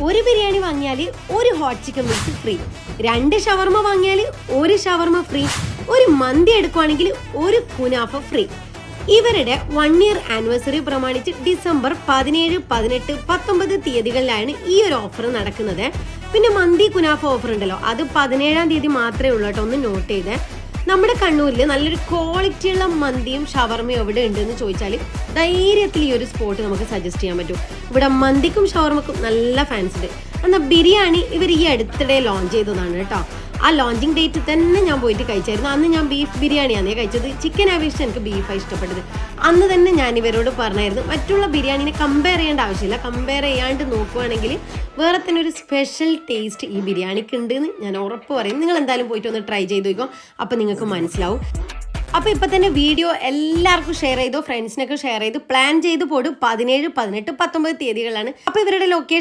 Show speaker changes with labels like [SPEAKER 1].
[SPEAKER 1] ഒരു ബിരിയാണി വാങ്ങിയാൽ ഒരു ഹോട്ട് ചിക്കൻ വിങ്സ് ഫ്രീ, 2 ഷവർമ വാങ്ങിയാൽ 1 ഷവർമ ഫ്രീ, ഒരു മന്തി എടുക്കുവാണെങ്കിൽ 1 കുനാഫ ഫ്രീ. ഇവരുടെ 1 ഇയർ ആനിവേഴ്സറി പ്രമാണിച്ച് ഡിസംബർ 17, 18, 19 തീയതികളിലാണ് ഈ ഒരു ഓഫർ നടക്കുന്നത്. പിന്നെ മന്തി കുനാഫ ഓഫർ ഉണ്ടല്ലോ, അത് 17-ാം തീയതി മാത്രമേ ഉള്ളൂ കേട്ടോ, ഒന്ന് നോട്ട് ചെയ്തേ. നമ്മുടെ കണ്ണൂരിൽ നല്ലൊരു ക്വാളിറ്റിയുള്ള മന്തിയും ഷവർമയും എവിടെ ഉണ്ടെന്ന് ചോദിച്ചാൽ ധൈര്യത്തിൽ ഈ ഒരു സ്പോട്ട് നമുക്ക് സജസ്റ്റ് ചെയ്യാൻ പറ്റും. ഇവിടെ മന്തിക്കും ഷവർമക്കും നല്ല ഫാൻസ് ഉണ്ട്. എന്നാൽ ബിരിയാണി ഇവർ ഈ അടുത്തിടെ ലോഞ്ച് ചെയ്തതാണ് കേട്ടോ. ആ ലോഞ്ചിങ് ഡേറ്റ് തന്നെ ഞാൻ പോയിട്ട് കഴിച്ചായിരുന്നു. അന്ന് ഞാൻ ബീഫ് ബിരിയാണിയാണ് കഴിച്ചത്. ചിക്കൻ അപേക്ഷിച്ച് എനിക്ക് ബീഫാണ് ഇഷ്ടപ്പെട്ടത്. അന്ന് തന്നെ ഞാൻ ഇവരോട് പറഞ്ഞായിരുന്നു, മറ്റുള്ള ബിരിയാണിനെ കമ്പയർ ചെയ്യേണ്ട ആവശ്യമില്ല, കമ്പയർ ചെയ്യാണ്ട് നോക്കുവാണെങ്കിൽ വേറെ തന്നെ ഒരു സ്പെഷ്യൽ ടേസ്റ്റ് ഈ ബിരിയാണിക്ക് ഉണ്ടെന്ന് ഞാൻ ഉറപ്പ് പറയും. നിങ്ങൾ എന്തായാലും പോയിട്ട് ഒന്ന് ട്രൈ ചെയ്ത് നോക്കും, അപ്പം നിങ്ങൾക്ക് മനസ്സിലാവും. അപ്പോൾ ഇപ്പം തന്നെ വീഡിയോ എല്ലാവർക്കും ഷെയർ ചെയ്തു, ഫ്രണ്ട്സിനൊക്കെ ഷെയർ ചെയ്തു. പ്ലാൻ ചെയ്ത് പോടും 17, 18, 19 തീയതികളാണ്. അപ്പോൾ ഇവരുടെ ലൊക്കേഷൻ